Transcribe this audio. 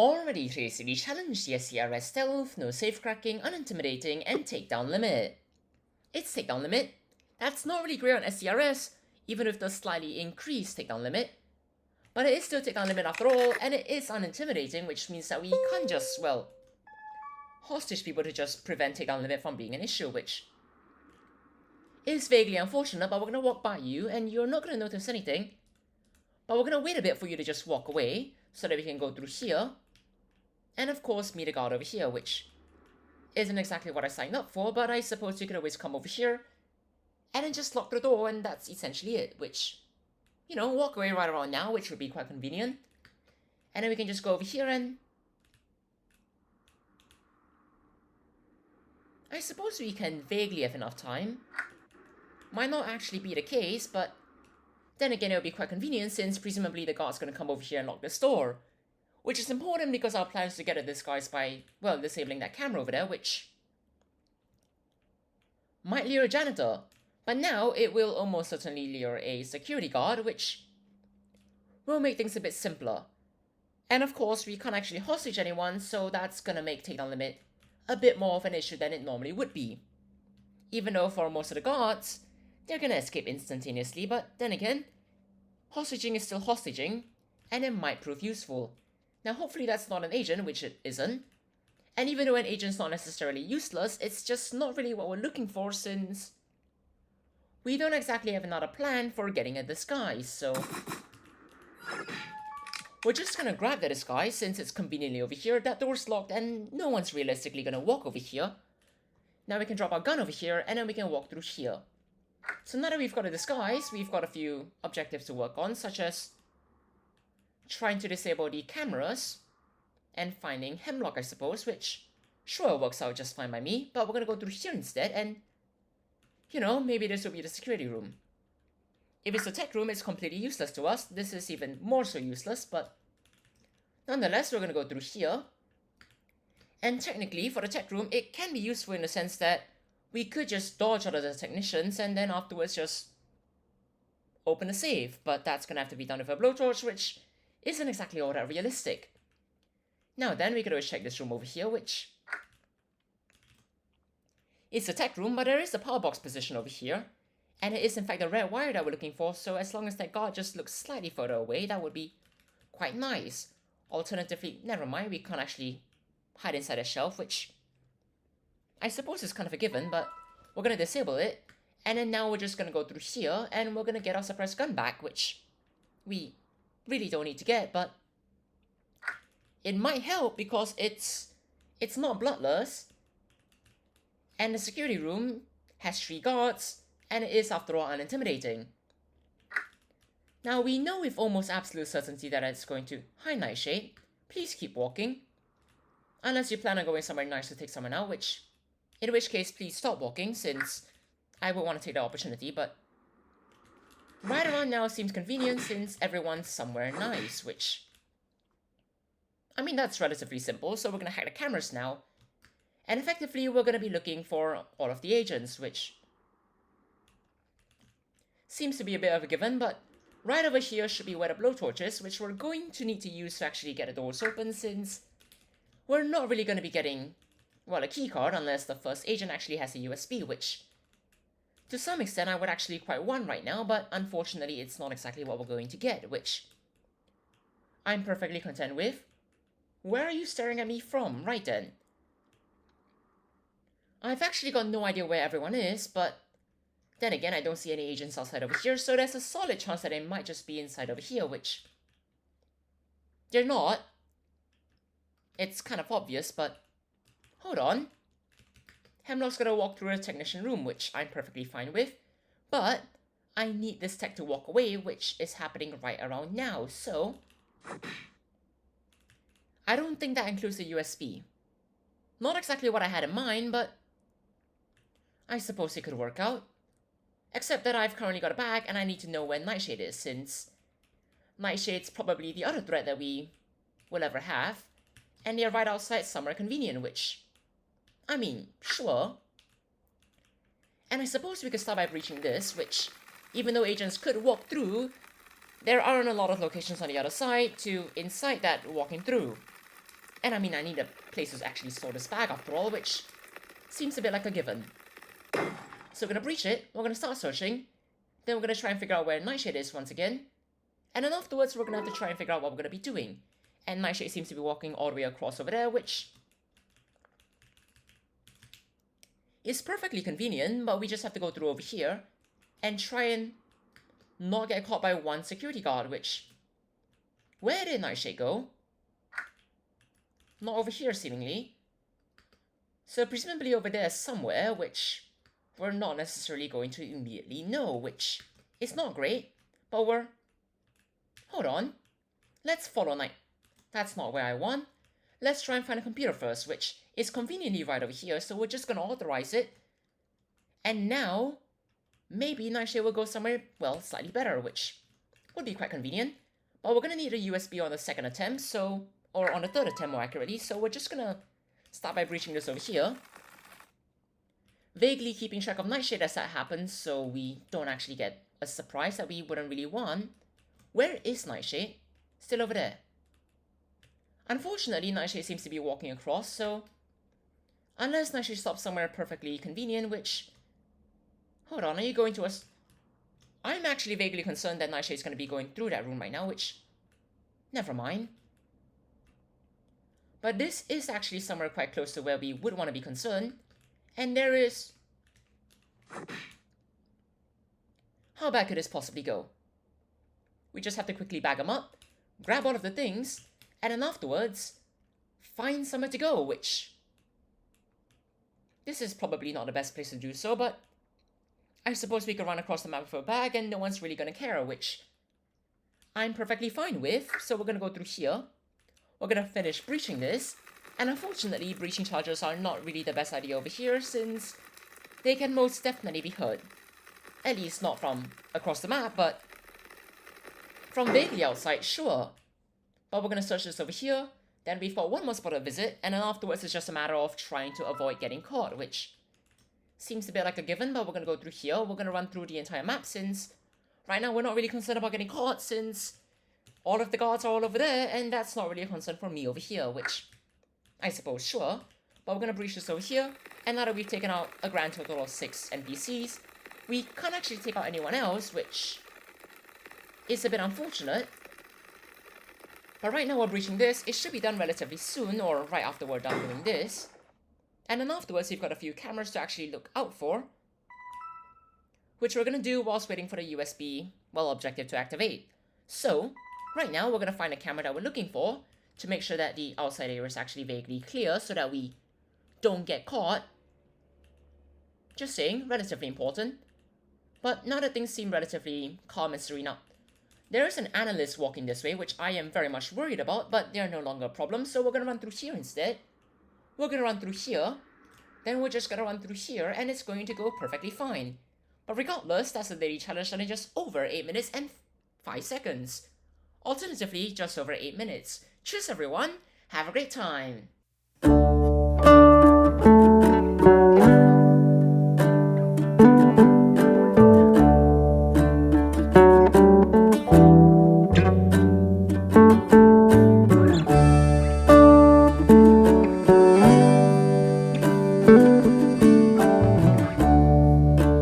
Already seriously challenged the SCRS stealth, no safecracking, unintimidating, and takedown limit. It's takedown limit. That's not really great on SCRS, even with the slightly increased takedown limit. But it is still takedown limit after all, and it is unintimidating, which means that we can't just, well, hostage people to just prevent takedown limit from being an issue, which is vaguely unfortunate, but we're gonna walk by you, and you're not gonna notice anything. But we're gonna wait a bit for you to just walk away, so that we can go through here. And of course, meet a guard over here, which isn't exactly what I signed up for, but I suppose you could always come over here and then just lock the door, and that's essentially it, which, you know, walk away right around now, which would be quite convenient. And then we can just go over here and I suppose we can vaguely have enough time. Might not actually be the case, but then again, it would be quite convenient since presumably the guard's going to come over here and lock this door. Which is important because our plan is to get at this guy by, well, disabling that camera over there, which might lure a janitor. But now it will almost certainly lure a security guard, which will make things a bit simpler. And of course, we can't actually hostage anyone, so that's gonna make takedown limit a bit more of an issue than it normally would be. Even though for most of the guards, they're gonna escape instantaneously, but then again, hostaging is still hostaging, and it might prove useful. Now hopefully that's not an agent, which it isn't. And even though an agent's not necessarily useless, it's just not really what we're looking for since we don't exactly have another plan for getting a disguise, so we're just gonna grab the disguise since it's conveniently over here, that door's locked and no one's realistically gonna walk over here. Now we can drop our gun over here and then we can walk through here. So now that we've got a disguise, we've got a few objectives to work on, such as trying to disable the cameras, and finding Hemlock, I suppose, which sure works out just fine by me, but we're gonna go through here instead, and, you know, maybe this will be the security room. If it's the tech room, it's completely useless to us. This is even more so useless, but nonetheless, we're gonna go through here. And technically, for the tech room, it can be useful in the sense that we could just dodge out of the technicians and then afterwards just open a safe, but that's gonna have to be done with a blowtorch, which isn't exactly all that realistic. Now then, we could always check this room over here, which is a tech room, but there is a power box position over here, and it is in fact the red wire that we're looking for, so as long as that guard just looks slightly further away, that would be quite nice. Alternatively, never mind, we can't actually hide inside a shelf, which I suppose is kind of a given, but we're gonna disable it, and then now we're just gonna go through here, and we're gonna get our suppressed gun back, which we really don't need to get, but it might help because it's not bloodless, and the security room has 3 guards, and it is after all unintimidating. Now we know with almost absolute certainty that it's going to. Hi Nightshade, please keep walking. Unless you plan on going somewhere nice to take someone out, in which case please stop walking since I would want to take the opportunity, but right around now seems convenient since everyone's somewhere nice, which, I mean, that's relatively simple, so we're gonna hack the cameras now. And effectively, we're gonna be looking for all of the agents, which seems to be a bit of a given, but right over here should be where the blowtorch is, which we're going to need to use to actually get the doors open since we're not really gonna be getting, well, a keycard unless the first agent actually has a USB, which to some extent, I would actually quite want right now, but unfortunately, it's not exactly what we're going to get, which I'm perfectly content with. Where are you staring at me from? Right then. I've actually got no idea where everyone is, but then again, I don't see any agents outside over here, so there's a solid chance that they might just be inside over here, which they're not. It's kind of obvious, but hold on. Hemlock's gonna walk through a technician room, which I'm perfectly fine with, but I need this tech to walk away, which is happening right around now, so I don't think that includes the USB. Not exactly what I had in mind, but I suppose it could work out. Except that I've currently got a bag, and I need to know where Nightshade is, since Nightshade's probably the other threat that we will ever have, and they're right outside somewhere convenient, which, I mean, sure. And I suppose we could start by breaching this, which, even though agents could walk through, there aren't a lot of locations on the other side to incite that walking through. And I mean, I need a place to actually store this bag after all, which seems a bit like a given. So we're gonna breach it, we're gonna start searching, then we're gonna try and figure out where Nightshade is once again, and then afterwards we're gonna have to try and figure out what we're gonna be doing. And Nightshade seems to be walking all the way across over there, which is perfectly convenient, but we just have to go through over here and try and not get caught by one security guard, which... Where did Nightshade go? Not over here, seemingly. So presumably over there somewhere, which we're not necessarily going to immediately know, which is not great, but we're... Hold on. Let's follow Night. That's not where I want. Let's try and find a computer first, which is conveniently right over here, so we're just gonna authorize it. And now, maybe Nightshade will go somewhere, well, slightly better, which would be quite convenient. But we're gonna need a USB on the second attempt, so... Or on the third attempt, more accurately, so we're just gonna start by breaching this over here. Vaguely keeping track of Nightshade as that happens, so we don't actually get a surprise that we wouldn't really want. Where is Nightshade? Still over there. Unfortunately, Nightshade seems to be walking across, so... Unless Nightshade stops somewhere perfectly convenient, which... Hold on, are you going to us? I'm actually vaguely concerned that Nightshade's going to be going through that room right now, which... Never mind. But this is actually somewhere quite close to where we would want to be concerned. And there is... How bad could this possibly go? We just have to quickly bag them up, grab all of the things, and then afterwards, find somewhere to go, which... This is probably not the best place to do so, but... I suppose we could run across the map with a bag and no one's really gonna care, which... I'm perfectly fine with, so we're gonna go through here. We're gonna finish breaching this, and unfortunately, breaching charges are not really the best idea over here, since they can most definitely be heard. At least not from across the map, but from vaguely outside, sure. But we're gonna search this over here, then we've got one more spot to visit, and then afterwards it's just a matter of trying to avoid getting caught, which seems a bit like a given, but we're gonna go through here. We're gonna run through the entire map, since right now we're not really concerned about getting caught, since all of the guards are all over there, and that's not really a concern for me over here, which I suppose, sure. But we're gonna breach this over here, and now that we've taken out a grand total of 6 NPCs, we can't actually take out anyone else, which is a bit unfortunate. But right now we're breaching this. It should be done relatively soon, or right after we're done doing this. And then afterwards we've got a few cameras to actually look out for, which we're gonna do whilst waiting for the USB, well, objective to activate. So, right now we're gonna find a camera that we're looking for, to make sure that the outside area is actually vaguely clear, so that we don't get caught. Just saying, relatively important. But now that things seem relatively calm and serene up, there is an analyst walking this way, which I am very much worried about, but they're no longer a problem, so we're gonna run through here instead. We're gonna run through here, then we're just gonna run through here, and it's going to go perfectly fine. But regardless, that's a daily challenge done in just over 8 minutes and 5 seconds. Alternatively, just over 8 minutes. Cheers everyone, have a great time!